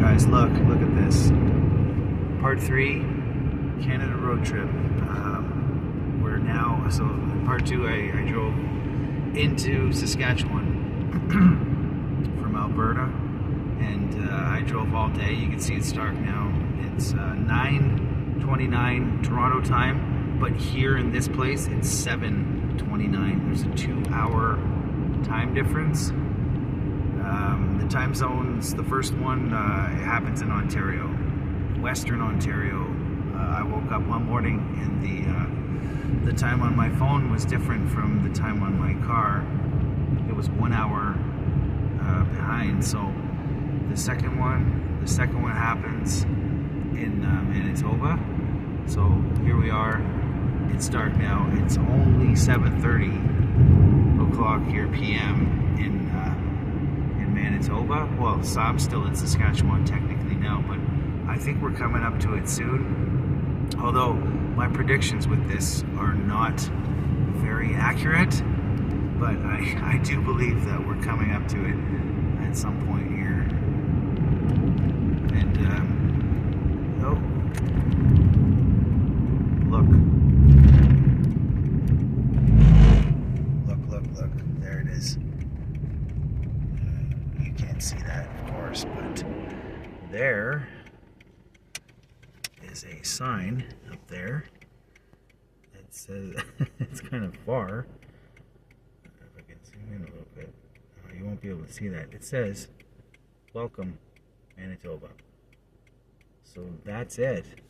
guys, look at this. Part 3, Canada road trip. We're now, so in part 2 I drove into Saskatchewan from Alberta, and I drove all day. You can see it's dark now. It's 9:29 Toronto time, but here in this place it's 7:29. There's a 2-hour time difference. The time zones, the first one it happens in Ontario, Western Ontario. I woke up one morning and the time on my phone was different from the time on my car. It was 1 hour behind. So the second one happens in Manitoba. So here we are. It's dark now. It's only 7:30 o'clock here p.m. in Manitoba. Well, so I'm still in Saskatchewan technically now, but I think we're coming up to it soon. Although my predictions with this are not very accurate, but I do believe that we're coming up to it at some point here. And oh, look, there it is. You can't see that, of course, but there is a sign up there. It says it's kind of far. If I can zoom in a little bit, you won't be able to see that. It says, "Welcome, Manitoba." So that's it.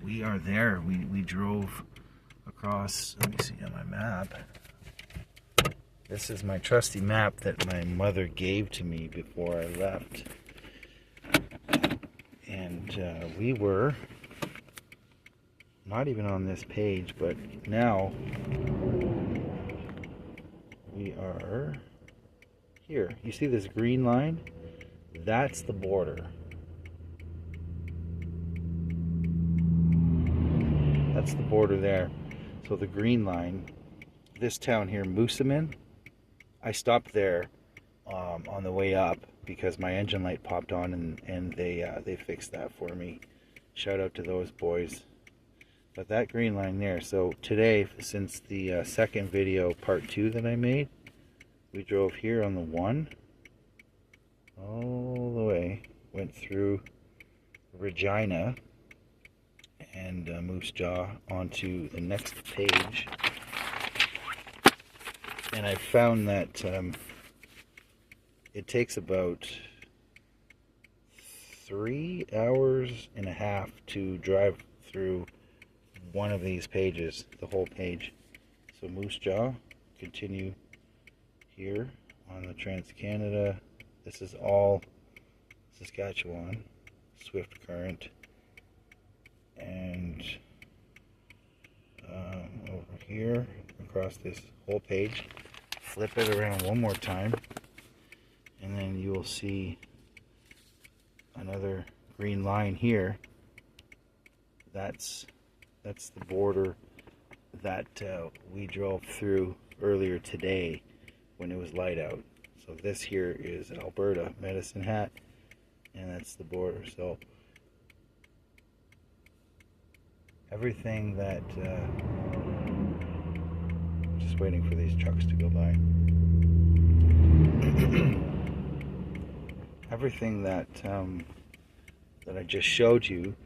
We are there. We drove across. Let me see on my map. This is my trusty map that my mother gave to me before I left. And we were not even on this page, but now we are here. You see this green line? That's the border. That's the border there. So the green line, this town here, Moosomin, I stopped there on the way up because my engine light popped on, and they fixed that for me. Shout out to those boys. But that green line there, so today, since the second video, part 2 that I made, we drove here on the 1 all the way, went through Regina and Moose Jaw onto the next page. And I found that it takes about 3 hours and a half to drive through one of these pages, the whole page. So Moose Jaw, continue here on the Trans-Canada. This is all Saskatchewan, Swift Current. And over here, across this whole page, flip it around one more time, and then you will see another green line here. That's the border that we drove through earlier today when it was light out. So this here is Alberta, Medicine Hat, and that's the border. So everything that just waiting for these trucks to go by. Everything that that I just showed you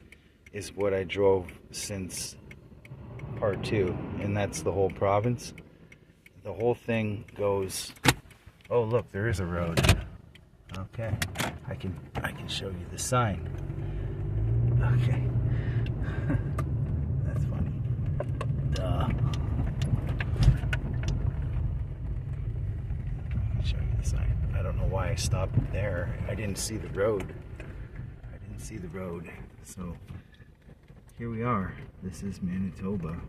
is what I drove since part 2, and that's the whole province. The whole thing goes. Oh, look, there is a road. Okay, I can show you the sign. Okay. That's funny. Duh. I'll show you the sign. I don't know why I stopped there. I didn't see the road. So here we are. This is Manitoba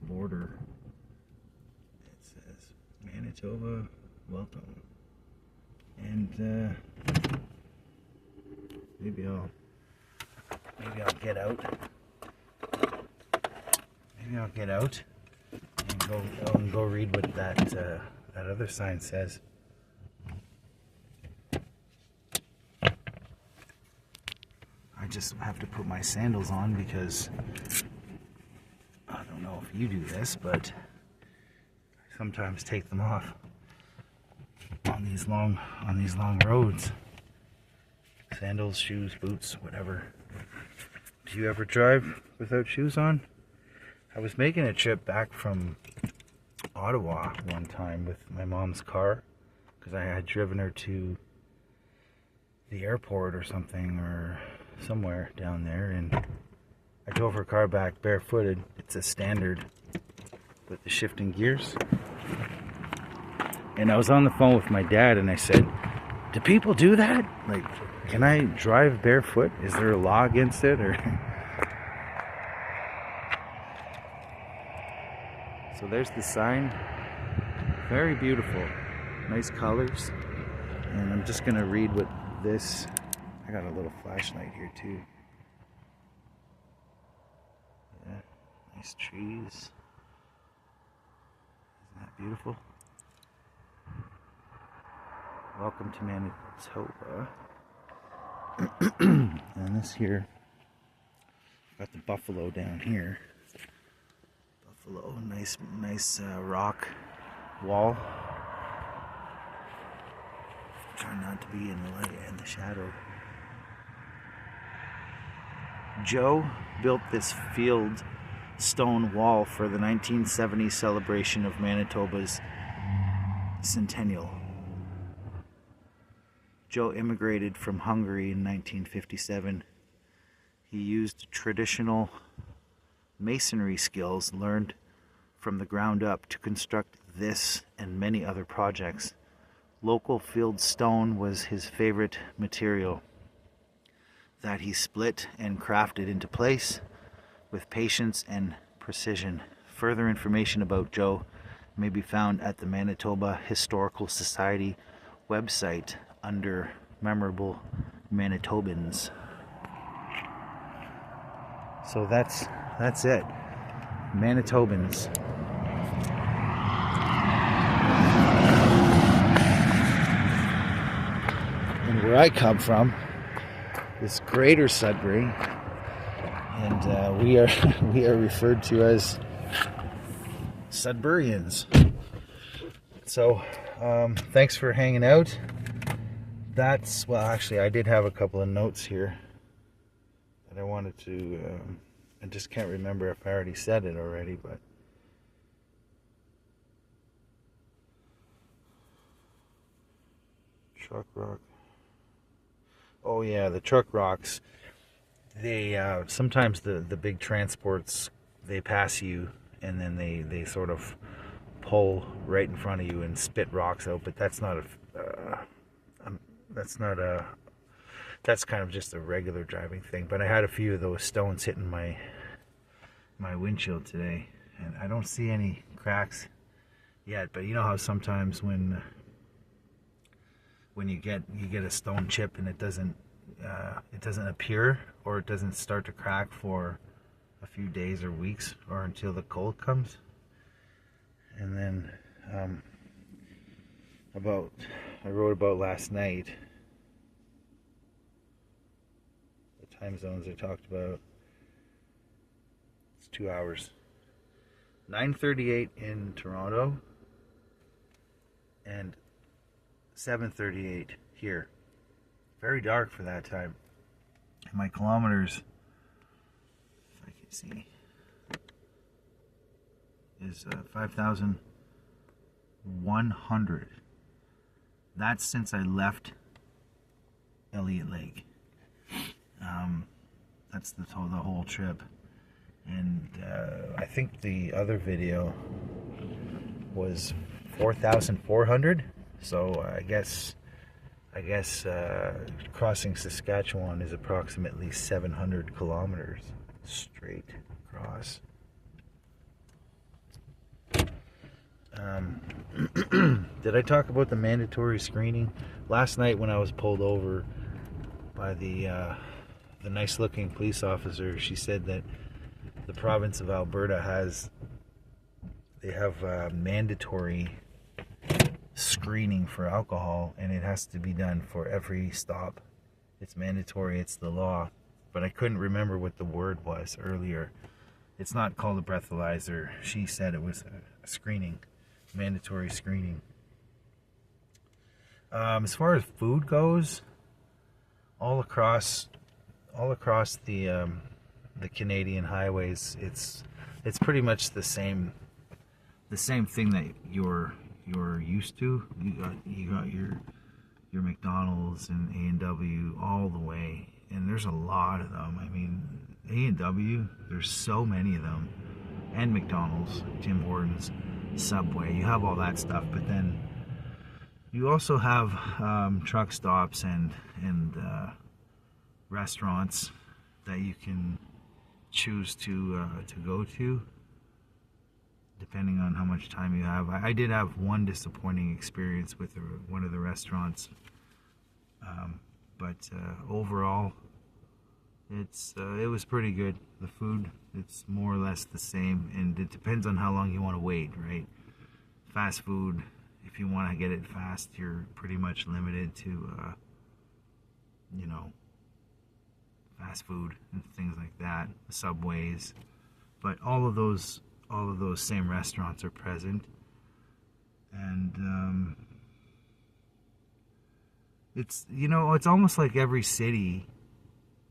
border. It says Manitoba, welcome. And maybe I'll get out. Maybe I'll get out and go read what that other sign says. just have to put my sandals on because I don't know if you do this, but I sometimes take them off on these long roads. Sandals, shoes, boots, whatever. Do you ever drive without shoes on? I was making a trip back from Ottawa one time with my mom's car because I had driven her to the airport or something, or somewhere down there, and I drove her car back barefooted. It's a standard with the shifting gears. And I was on the phone with my dad and I said, do people do that? Like, can I drive barefoot? Is there a law against it? Or so there's the sign. Very beautiful. Nice colors. And I'm just gonna read what this, I got a little flashlight here too. Yeah, nice trees. Isn't that beautiful? Welcome to Manitoba. And this here, got the buffalo down here. Buffalo, nice rock wall. Try not to be in the light and the shadow. Joe built this field stone wall for the 1970 celebration of Manitoba's centennial. Joe immigrated from Hungary in 1957. He used traditional masonry skills learned from the ground up to construct this and many other projects. Local field stone was his favorite material that he split and crafted into place with patience and precision. Further information about Joe may be found at the Manitoba Historical Society website under Memorable Manitobans. So that's it. Manitobans. And where I come from is Greater Sudbury, and we are referred to as Sudburians. So thanks for hanging out. Well, actually, I did have a couple of notes here that I wanted to, I just can't remember if I already said it already, but truck rock. Oh yeah, the truck rocks. They sometimes the big transports, they pass you and then they sort of pull right in front of you and spit rocks out, but that's kind of just a regular driving thing. But I had a few of those stones hitting my windshield today, and I don't see any cracks yet. But you know how sometimes when you get a stone chip and it doesn't appear, or it doesn't start to crack for a few days or weeks, or until the cold comes. And then I wrote about last night, the time zones I talked about. It's 2 hours. 9:38 in Toronto and 7:38 here. Very dark for that time. And my kilometers, if I can see, is 5,100. That's since I left Elliott Lake. That's the whole trip. And I think the other video was 4,400. So I guess crossing Saskatchewan is approximately 700 kilometers straight across. Did I talk about the mandatory screening? Last night when I was pulled over by the nice looking police officer, she said that the province of Alberta have mandatory screening for alcohol, and it has to be done for every stop. It's mandatory, it's the law. but I couldn't remember what the word was earlier. It's not called a breathalyzer. She said it was a screening, mandatory screening. As far as food goes, all across the Canadian highways, it's pretty much the same thing that you're used to. You got your McDonald's and A&W all the way, and there's a lot of them. I mean, A&W, there's so many of them, and McDonald's, Tim Hortons, Subway. You have all that stuff, but then you also have truck stops and restaurants that you can choose to go to, depending on how much time you have. I did have one disappointing experience with one of the restaurants, but overall, it was pretty good. The food, it's more or less the same, and it depends on how long you want to wait, right? Fast food, if you want to get it fast, you're pretty much limited to, fast food and things like that, Subways. But all of those same restaurants are present, and it's almost like every city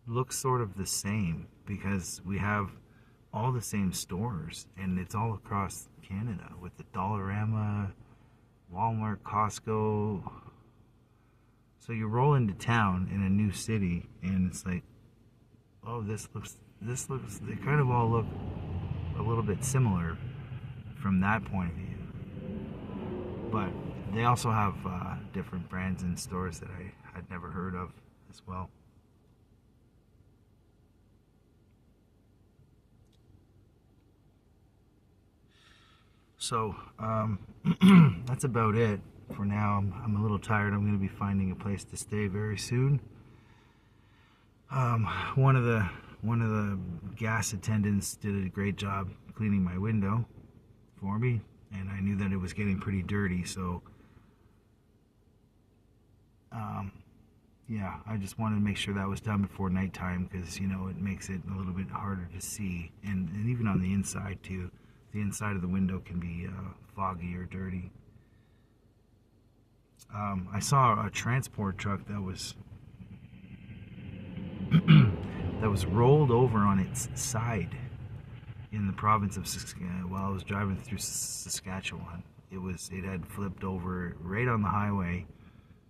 looks sort of the same, because we have all the same stores, and it's all across Canada with the Dollarama, Walmart, Costco. So you roll into town in a new city, and it's like, oh, this looks. They kind of all look a little bit similar from that point of view, but they also have different brands and stores that I had never heard of as well. So that's about it for now. I'm a little tired. I'm going to be finding a place to stay very soon. One of the gas attendants did a great job cleaning my window for me, and I knew that it was getting pretty dirty, so yeah, I just wanted to make sure that was done before nighttime, because it makes it a little bit harder to see, and even on the inside too. The inside of the window can be foggy or dirty. I saw a transport truck that was rolled over on its side in the province of Saskatchewan while I was driving through Saskatchewan. It had flipped over right on the highway,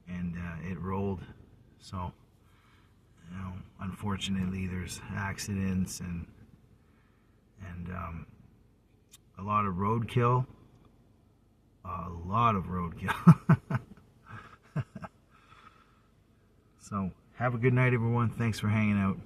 and it rolled. So, unfortunately, there's accidents and a lot of roadkill. So, have a good night, everyone. Thanks for hanging out.